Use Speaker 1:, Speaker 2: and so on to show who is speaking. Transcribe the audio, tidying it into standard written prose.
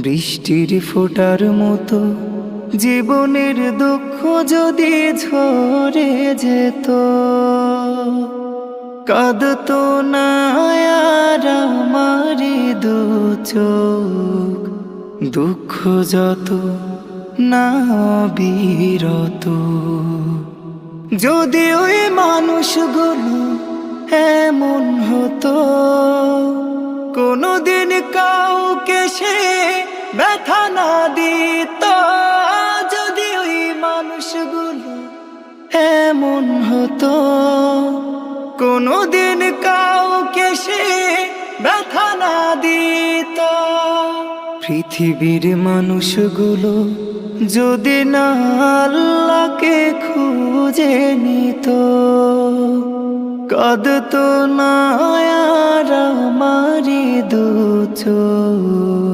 Speaker 1: বৃষ্টির ফোঁটার মতো জীবনের দুঃখ যদি ঝরে যেত, কাঁদতো না আর আমারি দু চোখ। দুঃখ যত না বিরত, যদি ওই মানুষগুলো এমন হতো, কোনদিন কাউকে সে ব্যথা না দিত। যদি ওই মানুষগুলো এমন হতো, কোনদিন কাউকে সে ব্যথা না দিত। পৃথিবীর মানুষগুলো যদি না আল্লাহকে খুঁজে নিত, কাঁদতো না আর আমারি দু চোখ।